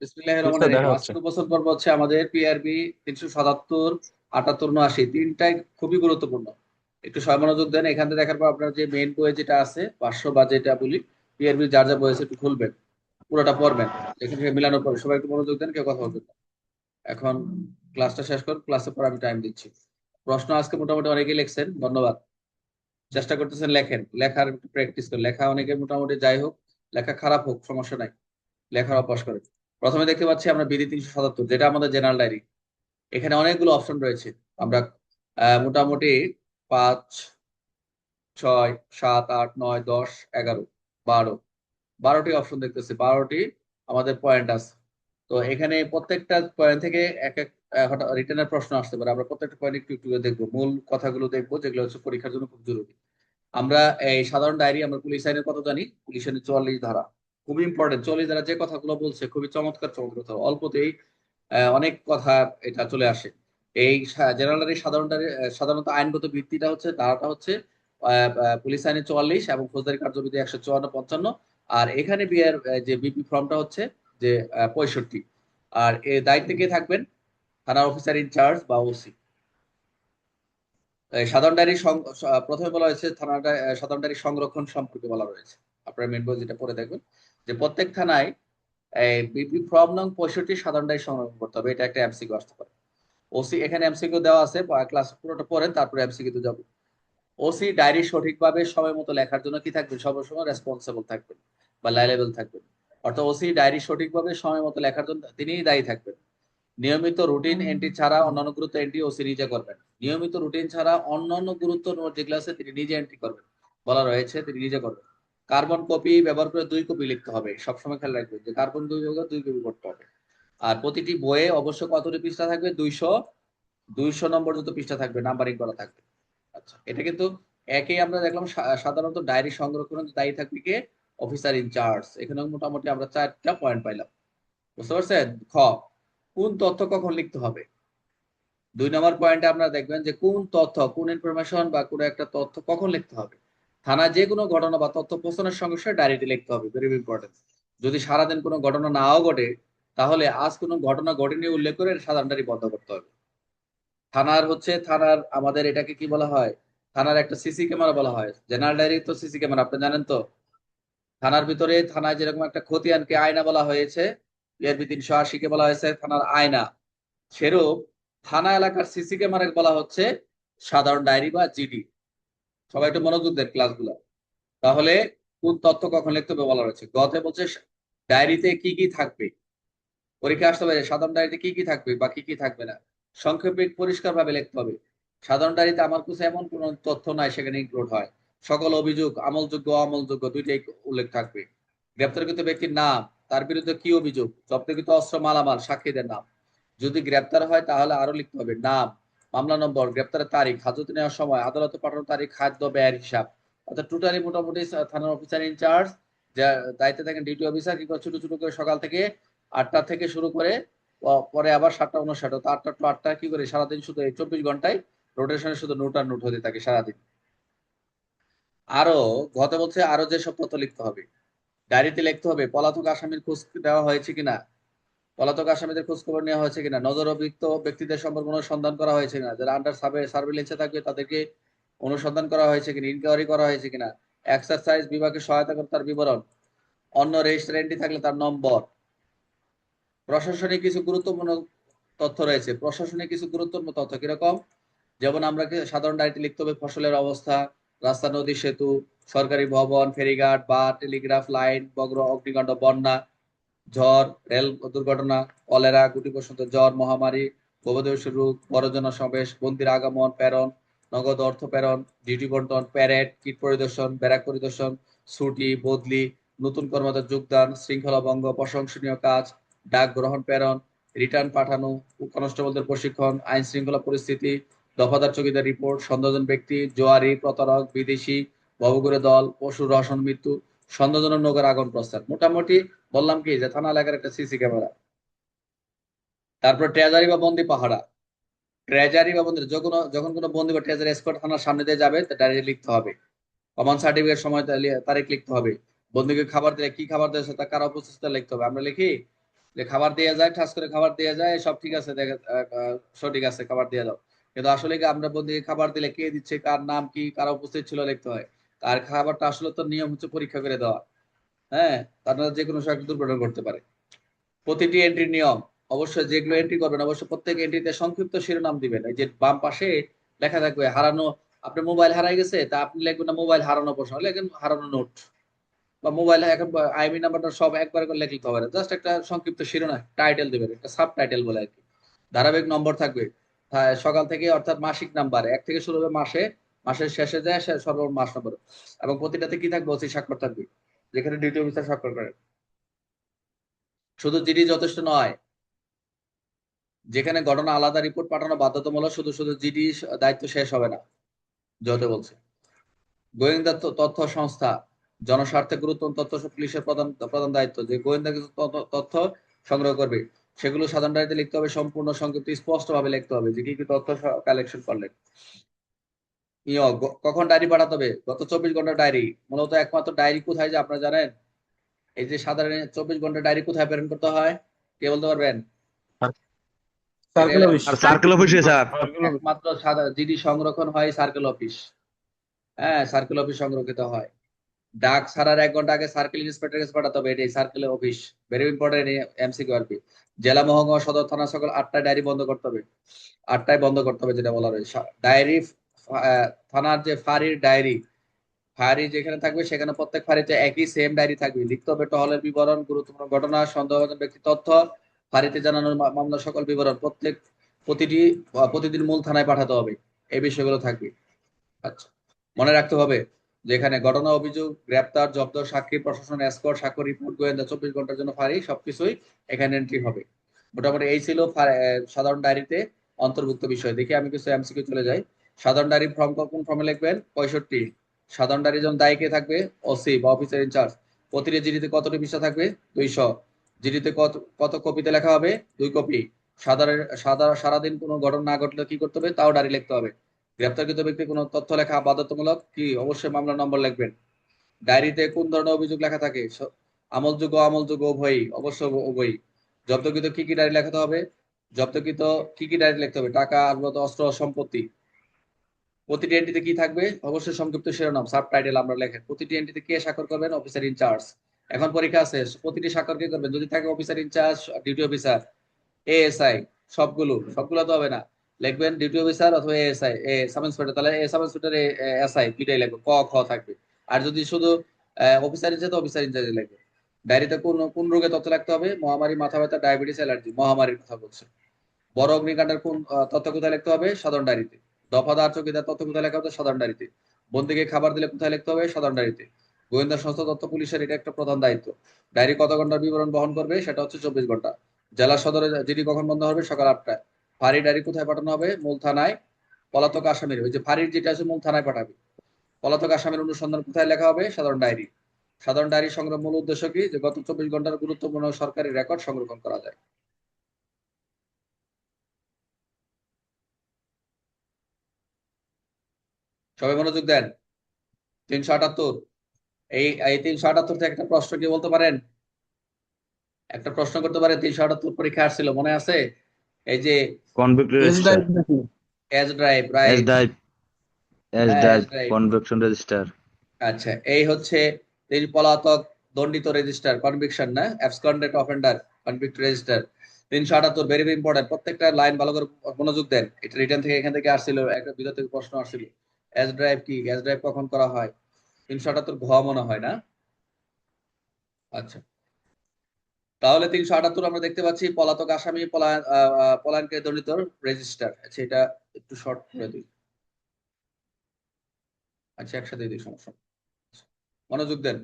বিসমিল্লাহির বুঝতে রহমানির দেখা রহিম। হচ্ছে। আজকের উপস্থাপন পর্ব হচ্ছে আমাদের পিআরবি 377, 78, 79 তিনটাই খুবই গুরুত্বপূর্ণ। একটু সময় মনোযোগ দেন। এখান থেকে দেখার পর আপনার যে মেইন বই যেটা আছে 500 বা যেটা বলি পিআরবি যার যা বই আছে একটু খুলবেন, পুরোটা পড়বেন। এখান থেকে মিলানোর পর সবাই একটু মনোযোগ দেন, কেউ কথা বলবেন না। এখন ক্লাসটা শেষ করুন, ক্লাসের পর আমি টাইম দিচ্ছি। প্রশ্ন আজকে মোটামুটি অনেকেই লিখছেন, ধন্যবাদ। চেষ্টা করতেছেন লেখেন, লেখার প্র্যাকটিস করেন। লেখা অনেকে মোটামুটি যাই হোক, লেখা খারাপ হোক সমস্যা নাই, লেখার অভ্যাস করেন। প্রথমে দেখতে পাচ্ছি আমরা বিডি 377, যেটা আমাদের জেনারেল ডায়েরি। এখানে অনেকগুলো অপশন রয়েছে। আমরা মোটামুটি 5, 6, 7, 8, 9, 10, 11, 12, 12টি অপশন দেখতেছি, 12টি আমাদের পয়েন্ট আছে। তো এখানে প্রত্যেকটা পয়েন্ট থেকে এক এক রিটেনের প্রশ্ন আসতে পারে। আমরা প্রত্যেকটা পয়েন্ট একটু একটু করে দেখবো, মূল কথাগুলো দেখবো যেগুলো হচ্ছে পরীক্ষার জন্য খুব জরুরি। আমরা এই সাধারণ ডায়েরি, আমরা পুলিশ আইনের কত জানি? পুলিশ আইনের 44 ধারা খুবই ইম্পর্টেন্ট। 44 ধারা যে কথাগুলো বলছে খুবই চমৎকার চমৎকার কথা, অল্পতেই অনেক কথা এটা চলে আসে। এই জেনারেল সাধারণটারে সাধারণত আইনগত ভিত্তিটা হচ্ছে, ধারাটা হচ্ছে পুলিশ আইনে 44 এবং ফৌজদারি কার্যবিধি 154, 55। আর এখানে বিয়ের যে বিপি ফর্মটা হচ্ছে যে 65। আর এ দায়িত্বে কে থাকবেন? থানার অফিসার ইনচার্জ বা ওসি। সাধারণ ডায়েরি প্রথমে বলা হয়েছে সাধারণ ডায়েরি সংরক্ষণ সম্পর্কে বলা রয়েছে। আপনার মেন বই যেটা পড়ে দেখবেন যে প্রত্যেক থানায় বিপি ফর্ম নং 65 সাধারণ ডায়েরি সংরক্ষণ করতে হবে। এটা একটা এমসিকিউ আসতে পারে। ওসি এখানে এমসিকিউ দেওয়া আছে, ক্লাস পুরোটা পড়েন তারপরে এমসিকিউ তে যাবো। ওসি ডায়েরি সঠিকভাবে সময় মতো লেখার জন্য কি থাকবেন? সবসময় রেসপন্সিবল থাকবেন বা লায়ালেবল থাকবেন। অর্থাৎ ওসি ডায়েরি সঠিকভাবে সময় মতো লেখার জন্য তিনিই দায়ী থাকবেন। নিয়মিত রুটিন এন্ট্রি ছাড়া অন্যান্য গুরুত্ব এন্ট্রি ওসি নিজে করবেন। নিয়মিত রুটিন ছাড়া অন্যান্য গুরুত্ব নোট যেগুলো আছে তিনি নিজে এন্ট্রি করবেন, বলা রয়েছে তিনি নিজে করবেন। কার্বন কপি ব্যবহার করে 2 কপি লিখতে হবে। সবসময় খেয়াল রাখবেন যে কার্বন 2 কপি করতে হবে। আর প্রতিটি বইয়ে অবশ্য কতটি পৃষ্ঠা থাকবে? 200 নম্বর যত পৃষ্ঠা থাকবে নাম্বারিং করা থাকবে। আচ্ছা, এটা কিন্তু একই আমরা দেখলাম। সাধারণত ডায়েরি সংরক্ষণের দায়ী থাকবে কে? Officer in charge. এখানে মোটামুটি আমরা 4টা পয়েন্ট পাইলাম। বুঝতে পারছেন? খ, কোন তথ্য কখন লিখতে হবে? 2 নম্বর পয়েন্টে আপনারা দেখবেন যে কোন তথ্য, কোন ইনফরমেশন বা কোনো একটা তথ্য কখন লিখতে হবে। থানায় যে কোনো ঘটনা বা তথ্য পৌঁছানোর সঙ্গে সঙ্গে ডায়েরিতে লিখতে হবে, ভেরি ইম্পর্টেন্ট। যদি সারাদিন কোনো ঘটনা নাও ঘটে, তাহলে আজ কোনো ঘটনা ঘটেনি উল্লেখ করে সাধারণ ডায়েরি বন্ধ করতে হবে। থানার আমাদের এটাকে কি বলা হয়? থানার একটা সিসি ক্যামেরা বলা হয়। জেনারেল ডায়েরি তো সিসি ক্যামেরা, আপনি জানেন তো। থানার ভিতরে, থানায় যেরকম একটা খতিয়ানকে আয়না বলা হয়েছে, বিআরবি 380-কে বলা হয়েছে থানার আয়না, সেরূপ থানা এলাকার সিসি ক্যামেরা বলা হচ্ছে সাধারণ ডায়েরি বা জিডি। সবাই একটু মনোযোগ দেন ক্লাসগুলো। তাহলে কোন তথ্য কখন লিখতে হবে বলা রয়েছে। গতে বলছে ডায়েরিতে কি কি থাকবে। পরীক্ষা আসতে পারে সাধারণ ডায়েরিতে কি কি থাকবে বা কি কি থাকবে না, সংক্ষেপে পরিষ্কার ভাবে লিখতে হবে। সাধারণ ডায়েরিতে আমার কাছে এমন কোন তথ্য নাই সেখানে ইনক্লুড হয়। সকল অভিযোগ আমলযোগ্য অমলযোগ্য দুইটাই উল্লেখ থাকবে। গ্রেপ্তারকৃত ব্যক্তির নাম, তার বিরুদ্ধে কি অভিযোগ, জব্দকৃত অস্ত্র মালামাল, সাক্ষীদের নাম। যদি গ্রেপ্তার হয় তাহলে আরো লিখতে হবে নাম, মামলা নম্বর, গ্রেপ্তারের তারিখ, হাজতে নেওয়ার সময়, আদালতে পাঠানোর তারিখ, খাদ্য ব্যয়ের হিসাব। অর্থাৎ টোটালি মোটামুটি থানার অফিসার ইনচার্জ যা দায়িত্বে থাকেন, ডিউটি অফিসার কি করে ছোট ছোট করে সকাল থেকে 8টা থেকে শুরু করে পরে আবার 7টা 59, তো 8টা টু 8টা কি করে সারাদিন শুধু এই 24 ঘন্টায় রোটেশনে শুধু নোট আর নোট হতে থাকে সারাদিন। আরো ঘতে বলছে আরো যেসব তথ্য লিখতে হবে। ডায়েরিতে লিখতে হবে পলাতক আসামির খোঁজ দেওয়া হয়েছে কিনা, পলাতক আসামিদের খোঁজ খবর নেওয়া হয়েছে কিনা, নজর অভিযুক্ত ব্যক্তিদের সম্পর্কে অনুসন্ধান করা হয়েছে কিনা, যারা আন্ডার সার্ভেলেন্সে থাকবে তাদেরকে অনুসন্ধান করা হয়েছে কিনা, ইনকোয়ারি করা হয়েছে কিনা, এক্সারসাইজ বিভাগে সহায়তা করে তার বিবরণ, অন্য রেজিস্ট্রেন্টই থাকলে তার নম্বর। প্রশাসনিক কিছু গুরুত্বপূর্ণ তথ্য রয়েছে। প্রশাসনিক কিছু গুরুত্বপূর্ণ তথ্য কিরকম? যেমন আমরা সাধারণ ডায়েরিতে লিখতে হবে ফসলের অবস্থা, রাস্তা, নদী, সেতু, সরকারি ভবন, ফেরিঘাট, বাঁধ, টেলিগ্রাফ লাইন, বগ্র অগ্নিকাণ্ড, বন্যা, ঝড়, রেল দুর্ঘটনা, কলেরা, গুটি বসন্ত জ্বর, মহামারী, ভূপতিষ্ঠ রোগ, বড় জনসমাবেশ, বন্দির আগমন, প্রেরণ, নগদ অর্থ প্রেরণ, ডিউটি বন্টন, প্যারেড, কিট পরিদর্শন, ব্যারাক পরিদর্শন, ছুটি, বদলি, নতুন কর্মরত যোগদান, শৃঙ্খলা ভঙ্গ, প্রশংসনীয় কাজ, ডাক গ্রহণ প্রেরণ, রিটার্ন পাঠানো, কনস্টেবলদের প্রশিক্ষণ, আইন শৃঙ্খলা পরিস্থিতি, দফাদার চৌকিদার রিপোর্ট, সন্দেহজন ব্যক্তি, জোয়ারি, প্রতারক, বিদেশি, ভবঘুরে দল, পশু রসন মৃত্যু, সন্দেহজনক নৌকার আগমন প্রস্তাব। মোটামুটি বললাম কি যে থানা এলাকার একটা সিসি ক্যামেরা। তারপর ট্রেজারি বা বন্দি পাহারা। ট্রেজারি বা বন্দি যখন যখন কোনো বন্দি বা ট্রেজারি এসকর্ট থানার সামনে দিয়ে যাবে তা ডায়েরি লিখতে হবে। কমন সার্টিফিকেট, সময়, তারিখ লিখতে হবে। বন্দীকে খাবার দিলে কি খাবার দিয়েছে তা কারা উপস্থিত লিখতে হবে। আমরা লিখি যে খাবার দিয়ে যায়, ঠাস করে খাবার দিয়ে যায়, সব ঠিক আছে, সঠিক আছে, খাবার দিয়ে দাও। কিন্তু আসলে কি আমরা বলি খাবার দিলে কে দিচ্ছে, কার নাম কি, কারা উপস্থিত ছিল লিখতে হয়। আর খাবারটা আসলে তো নিয়ম হচ্ছে পরীক্ষা করে দেওয়া। হ্যাঁ, তার মধ্যে যে কোনো সময় একটা দুর্ঘটনা ঘটতে পারে। প্রতিটি এন্ট্রির নিয়ম, অবশ্যই যেগুলো এন্ট্রি করবেন অবশ্যই প্রত্যেক এন্ট্রিতে সংক্ষিপ্ত শিরোনাম দিবেন। এই যে বাম পাশে লেখা থাকবে হারানো, আপনার মোবাইল হারাই গেছে, তা আপনি লিখবেন না মোবাইল হারানো প্রশ্ন, লেখেন হারানো নোট। বা মোবাইল এখন আইএমই নাম্বারটা সব একবার করে লিখতে হবে না, জাস্ট একটা সংক্ষিপ্ত শিরোনাম টাইটেল দিবেন, একটা সাব টাইটেল বলে আর কি। ধারাবাহিক নম্বর থাকবে, সকাল থেকে, অর্থাৎ মাসিক নাম্বার এক থেকে শুরু হবে মাসে, মাসের শেষে যায় সর্বমোট মাস নম্বর। এবং প্রতিটাতে কি থাকবে, ওসি স্বাক্ষর থাকবে, যেখানে ডিউটি অফিসার স্বাক্ষর করে। শুধু জিডি যথেষ্ট নয়, যেখানে ঘটনা আলাদা রিপোর্ট পাঠানো বাধ্যতামূলক, শুধু শুধু জিডি দায়িত্ব শেষ হবে না। যতে বলছে গোয়েন্দা তথ্য সংস্থা, জনস্বার্থে গুরুত্বপূর্ণ তথ্য পুলিশের প্রধান প্রধান দায়িত্ব, যে গোয়েন্দা কিছু তথ্য সংগ্রহ করবে, সেগুলো সাধারণ ডায়েরিতে লিখতে হবে, সম্পূর্ণ সংক্ষিপ্ত স্পষ্ট ভাবে লিখতে হবে যে কি কি তথ্য কালেকশন করলেন। কখন ডায়েরি পাঠাতে হবে, গত 24 ঘন্টা ডায়েরি। মূলত একমাত্র ডায়েরি কোথায় যে আপনারা জানেন, এই যে সাধারণ 24 ঘন্টা ডায়েরি কোথায় প্রেরণ করতে হয়, কে বলতে পারবেন? সার্কেল এটা অফিস। আর সার্কেল অফিসে স্যার। একমাত্র সাদা জিডি সংরক্ষণ হয় সার্কেল অফিস। হ্যাঁ, সার্কেল অফিস সংরক্ষিত হয়। ডাক ছাড়ার 1 ঘন্টা আগে সার্কেল ইন্সপেক্টর কাছে পাঠাতে হবে, এটাই circle office. Very important MCQ আর কি। জেলা, মহকুমা, সদর থানা সকাল 8টায় ডায়েরি বন্ধ করতে হবে। 8টায় বন্ধ করতে হবে, যেটা বলা রয়েছে। ডায়েরি, থানার যে ফাঁড়ির ডায়েরি, ফাঁড়ি যেখানে থাকবে সেখানে প্রত্যেক ফাঁড়িতে একই সেম ডায়েরি থাকবে। লিখতে হবে টহলের বিবরণ, গুরুত্বপূর্ণ ঘটনা, সন্দেহভাজন ব্যক্তি তথ্য, ফাঁড়িতে জানানোর মামলা সকল বিবরণ প্রতিটি প্রতিদিন মূল থানায় পাঠাতে হবে। এই বিষয়গুলো থাকবে। আচ্ছা, মনে রাখতে হবে যেখানে ঘটনা, অভিযোগ, গ্রেপ্তার, জব্দ, সাক্ষী, প্রশাসন, এসকর্ট, স্বাক্ষর, রিপোর্ট, গোয়েন্দা, 24 ঘন্টার জন্য ফাঁড়ি, সবকিছুই এখানে এন্ট্রি হবে। মোটামুটি এই ছিল সাধারণ ডায়েরিতে অন্তর্ভুক্ত বিষয়। দেখি আমি কিছু এমসিকিউ চলে যাই। সাধারণ ডায়েরি ফর্ম কোন ফর্মে লিখবেন? 65। সাধারণ ডায়েরির জন্য দায়ী কে থাকবে? ওসি বা অফিসার ইনচার্জ। প্রতিটি জিডিতে কতটি পৃষ্ঠা থাকবে? 200। জিডিতে কত কত কপিতে লেখা হবে? 2 কপি। সারাদিন কোনো ঘটনা না ঘটলে কি করতে হবে, তাও ডায়েরি লিখতে হবে। গ্রেপ্তারকৃত ব্যক্তি কোনো তথ্য লেখা বাধ্যতামূলক কি? অবশ্যই মামলা নম্বর লিখবেন। ডায়েরিতে কোন ধরনের অভিযোগ লেখা থাকে? আমলযোগ্য, আমলযোগ্য উভয়ই, অবশ্য উভয়ই। জব্দকৃত কি কি ডায়েরি লেখাতে হবে? জব্দকৃত কি কি ডায়েরি লিখতে হবে? টাকা, আসবাব, অস্ত্র, সম্পত্তি। প্রতিটি এন্ট্রিতে কি থাকবে? অবশ্যই সংক্ষিপ্ত শিরোনাম, সাব টাইটেল আমরা লেখেন। প্রতিটি এন্ট্রিতে কে স্বাক্ষর করবেন? Officer in charge. এখন পরীক্ষা আছে, প্রতিটি স্বাক্ষর কে করবেন? যদি থাকে officer in charge, duty officer, ASI, সবগুলো সবগুলো তো হবে না, লিখবেন ডিউটি অফিসার অথবা এএসআই, সাব ইন্সপেক্টর, তাহলে সাব ইন্সপেক্টর, এসআই, দুইটাই লিখবে, ক খ থাকবে। আর যদি শুধু অফিসার ইনচার্জ, অফিসার ইনচার্জ লিখবে। ডায়েরিতে কোন কোন রোগের তথ্য রাখতে হবে? মহামারী, মাথা ব্যথা, ডায়াবেটিস, অ্যালার্জি। মহামারীর কথা বলছে। বড় অগ্নিকাণ্ডের কোন তথ্য কোথায় লিখতে হবে? সাধারণ ডায়েরিতে। দফাদার, চৌকিদার তথ্য কোথায় লেখা হবে? সাধারণ ডায়েরিতে। বন্দীকে খাবার দিলে কোথায় লিখতে হবে? সাধারণ ডায়েরিতে। গোয়েন্দা সংস্থা তথ্য পুলিশের এটা একটা প্রধান দায়িত্ব। ডায়েরি কত ঘন্টার বিবরণ বহন করবে? সেটা হচ্ছে 24 ঘন্টা। জেলা সদরে জিডি কখন বন্ধ হবে? সকাল 8টায়। ফাঁড়ি ডায়েরি কোথায় পাঠানো হবে? মূল থানায়। পলাতক আসামির, ওই যে ফাঁড়ির যেটা আছে মূল থানায় পাঠাবে। পলাতক আসামির অনুসন্ধান কোথায় লেখা হবে? সাধারণ ডায়েরি। সাধারণ ডায়েরি সংগ্রহ মূল উদ্দেশ্য কি? যে গত 24 ঘন্টার গুরুত্বপূর্ণ সরকারি রেকর্ড সংরক্ষণ করা যায়। সবাই মনোযোগ দেন। 378। এই এই 378 থেকে একটা প্রশ্ন কি বলতে পারেন? একটা প্রশ্ন করতে পারে, 378 পরীক্ষা আসছিল, মনে আছে? এই যে কনভিক্ট এজ রেজিস্টার। ডায়েরি নাকি? এজ ড্রাইভ, এস রাইট। ডাইভ। এস হ্যাঁ, ডাইভ এজ ড্রাইভ। Conviction register. আচ্ছা, এই হচ্ছে এই পলাতক দণ্ডিত রেজিস্টার, কনভিকশন না, absconded offender, convict register. 378 very important, প্রত্যেকটা লাইন ভালো করে মনোযোগ দেন। এটা রিটার্ন থেকে এখান থেকে আসছিল, একটা বিরত থেকে প্রশ্ন আসছিল। এজ ড্রাইভ কি? এজ ড্রাইভ কখন করা হয়? 378 ঘ মনে হয় না? আচ্ছা, তাহলে 378 আমরা দেখতে পাচ্ছি পলাতক আসামি, পলায়নকে দণ্ডিত রেজিস্টার। আচ্ছা, এটা একটু শর্ট করে দিই। আচ্ছা, একসাথে দিই, সমস্যা নেই। মনোযোগ দেন।